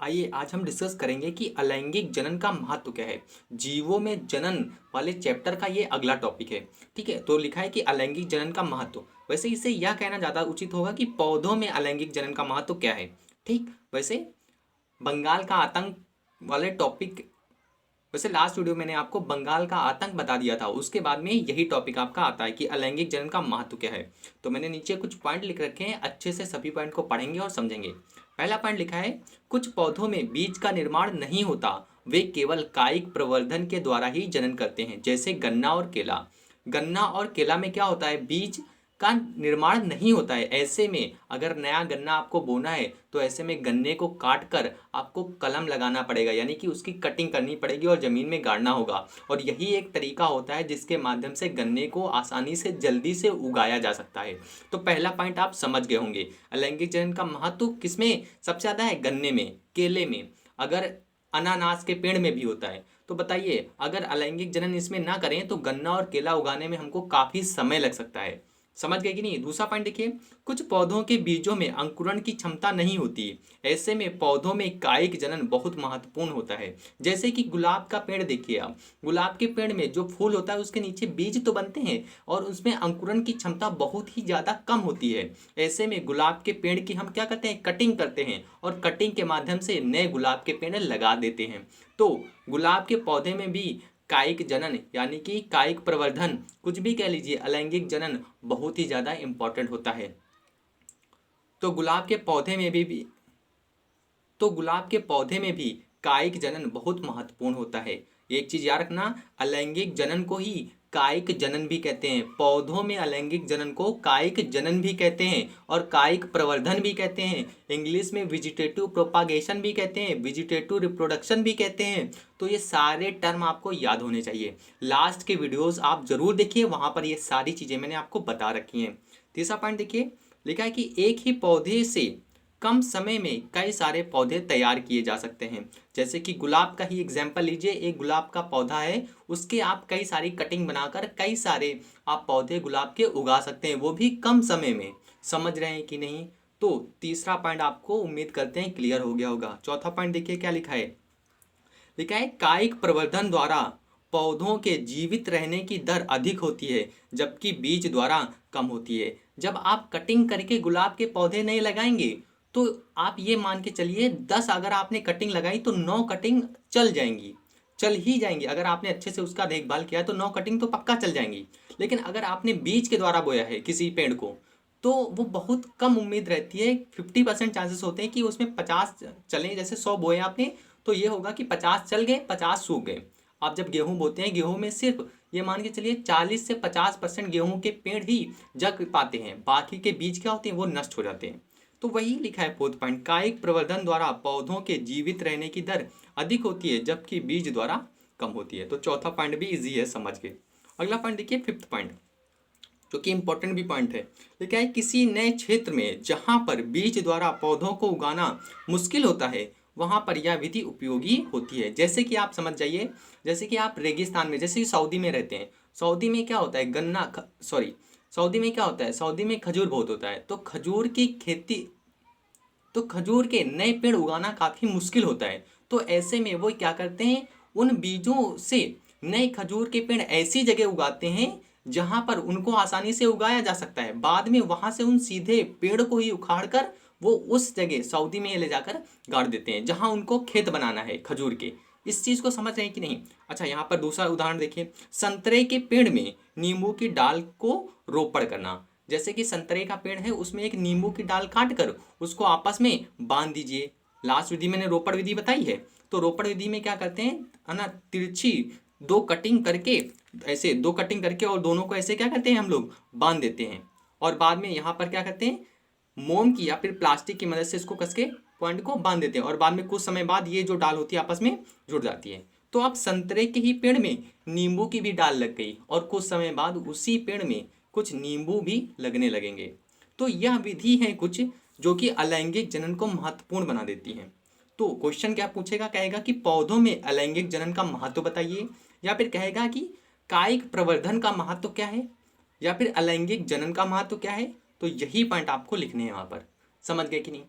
आइए आज हम डिस्कस करेंगे कि अलैंगिक जनन का महत्व क्या है। जीवों में जनन वाले चैप्टर का ये अगला टॉपिक है। ठीक है, तो लिखा है कि अलैंगिक जनन का महत्व। वैसे इसे यह कहना ज़्यादा उचित होगा कि पौधों में अलैंगिक जनन का महत्व क्या है। ठीक, वैसे बंगाल का आतंक वाले टॉपिक, वैसे लास्ट वीडियो मैंने आपको बंगाल का आतंक बता दिया था, उसके बाद में यही टॉपिक आपका आता है कि अलैंगिक जनन का महत्व क्या है। तो मैंने नीचे कुछ पॉइंट लिख रखे हैं, अच्छे से सभी पॉइंट को पढ़ेंगे और समझेंगे। पहला पॉइंट लिखा है, कुछ पौधों में बीज का निर्माण नहीं होता, वे केवल कायिक प्रवर्धन के द्वारा ही जनन करते हैं, जैसे गन्ना और केला। गन्ना और केला में क्या होता है, बीज का निर्माण नहीं होता है। ऐसे में अगर नया गन्ना आपको बोना है तो ऐसे में गन्ने को काट कर आपको कलम लगाना पड़ेगा, यानी कि उसकी कटिंग करनी पड़ेगी और ज़मीन में गाड़ना होगा। और यही एक तरीका होता है जिसके माध्यम से गन्ने को आसानी से जल्दी से उगाया जा सकता है। तो पहला पॉइंट आप समझ गए होंगे। अलैंगिक जनन का महत्व किसमें सबसे ज़्यादा है, गन्ने में, केले में, अगर अनानास के पेड़ में भी होता है। तो बताइए, अगर अलैंगिक जनन इसमें ना करें तो गन्ना और केला उगाने में हमको काफ़ी समय लग सकता है। समझ गए कि नहीं। दूसरा पॉइंट देखिए, कुछ पौधों के बीजों में अंकुरण की क्षमता नहीं होती। ऐसे में पौधों में कायिक जनन बहुत महत्वपूर्ण होता है। जैसे कि गुलाब का पेड़ देखिए आप, गुलाब के पेड़ में जो फूल होता है उसके नीचे बीज तो बनते हैं और उसमें अंकुरण की क्षमता बहुत ही ज़्यादा कम होती है। ऐसे में गुलाब के पेड़ की हम क्या करते हैं, कटिंग करते हैं और कटिंग के माध्यम से नए गुलाब के पेड़ लगा देते हैं। तो गुलाब के पौधे में भी कायिक जनन यानी कि कायिक प्रवर्धन, कुछ भी कह लीजिए, अलैंगिक जनन बहुत ही ज़्यादा इंपॉर्टेंट होता है। तो गुलाब के पौधे में भी तो गुलाब के पौधे में भी कायिक जनन बहुत महत्वपूर्ण होता है। एक चीज याद रखना, अलैंगिक जनन को ही कायिक जनन भी कहते हैं। पौधों में अलैंगिक जनन को कायिक जनन भी कहते हैं और कायिक प्रवर्धन भी कहते हैं। इंग्लिश में वेजिटेटिव प्रोपागेशन भी कहते हैं, वेजिटेटिव रिप्रोडक्शन भी कहते हैं। तो ये सारे टर्म आपको याद होने चाहिए। लास्ट के वीडियोस आप जरूर देखिए, वहां पर ये सारी चीजें मैंने आपको बता रखी हैं। तीसरा पॉइंट देखिए, लिखा है कि एक ही पौधे से कम समय में कई सारे पौधे तैयार किए जा सकते हैं। जैसे कि गुलाब का ही एग्जाम्पल लीजिए, एक गुलाब का पौधा है, उसके आप कई सारी कटिंग बनाकर कई सारे आप पौधे गुलाब के उगा सकते हैं, वो भी कम समय में। समझ रहे हैं कि नहीं। तो तीसरा पॉइंट आपको उम्मीद करते हैं क्लियर हो गया होगा। चौथा पॉइंट देखिए क्या लिखा है, लिखा है कायिक प्रवर्धन द्वारा पौधों के जीवित रहने की दर अधिक होती है, जबकि बीज द्वारा कम होती है। जब आप कटिंग करके गुलाब के पौधे नहीं लगाएंगे तो आप ये मान के चलिए 10 अगर आपने कटिंग लगाई तो 9 कटिंग चल जाएंगी, चल ही जाएंगी। अगर आपने अच्छे से उसका देखभाल किया तो 9 कटिंग तो पक्का चल जाएंगी। लेकिन अगर आपने बीज के द्वारा बोया है किसी पेड़ को तो वो बहुत कम उम्मीद रहती है। 50% चांसेस होते हैं कि उसमें 50 चलें। जैसे 100 बोए आपने तो ये होगा कि 50 चल गए, 50 सूख गए। आप जब गेहूं बोते हैं, गेहूं में सिर्फ ये मान के चलिए 40 से 50% गेहूं के पेड़ ही जग पाते हैं, बाकी के बीज क्या होते हैं, वो नष्ट हो जाते हैं। तो वही लिखा है फोर्थ पॉइंट, कायिक प्रवर्धन द्वारा पौधों के जीवित रहने की दर अधिक होती है, जबकि बीज द्वारा कम होती है। तो चौथा पॉइंट भी इजी है, समझ गए। अगला पॉइंट देखिए, फिफ्थ पॉइंट, जो कि इंपॉर्टेंट भी पॉइंट है। लिखा है किसी नए क्षेत्र में जहां पर बीज द्वारा पौधों को उगाना मुश्किल होता है, वहां पर यह विधि उपयोगी होती है। जैसे कि आप समझ जाइए, जैसे कि आप रेगिस्तान में, जैसे कि सऊदी में रहते हैं, सऊदी में क्या होता है, सऊदी में क्या होता है, सऊदी में खजूर बहुत होता है। तो खजूर की खेती, तो खजूर के नए पेड़ उगाना काफ़ी मुश्किल होता है। तो ऐसे में वो क्या करते हैं, उन बीजों से नए खजूर के पेड़ ऐसी जगह उगाते हैं जहां पर उनको आसानी से उगाया जा सकता है। बाद में वहां से उन सीधे पेड़ को ही उखाड़ कर वो उस जगह सऊदी में ले जाकर गाड़ देते हैं जहां उनको खेत बनाना है खजूर के। इस चीज़ को समझ रहे हैं कि नहीं। अच्छा, यहाँ पर दूसरा उदाहरण देखिए, संतरे के पेड़ में नींबू की डाल को रोपण करना। जैसे कि संतरे का पेड़ है, उसमें एक नींबू की डाल काट कर उसको आपस में बांध दीजिए। लास्ट विधि मैंने रोपण विधि बताई है। तो रोपण विधि में क्या करते हैं, है ना, तिरछी दो कटिंग करके, ऐसे दो कटिंग करके और दोनों को ऐसे क्या करते हैं हम लोग, बांध देते हैं। और बाद में यहाँ पर क्या करते हैं, मोम की या फिर प्लास्टिक की मदद से इसको कस के पॉइंट को बांध देते हैं और बाद में कुछ समय बाद ये जो डाल होती है आपस में जुड़ जाती है। तो अब संतरे के ही पेड़ में नींबू की भी डाल लग गई और कुछ समय बाद उसी पेड़ में कुछ नींबू भी लगने लगेंगे। तो यह विधि है कुछ जो कि अलैंगिक जनन को महत्वपूर्ण बना देती है। तो क्वेश्चन क्या पूछेगा, कहेगा कि पौधों में अलैंगिक जनन का महत्व बताइए, या फिर कहेगा कि कायिक प्रवर्धन का महत्व क्या है, या फिर अलैंगिक जनन का महत्व क्या है। तो यही पॉइंट आपको लिखने हैं वहां पर। समझ गए कि नहीं।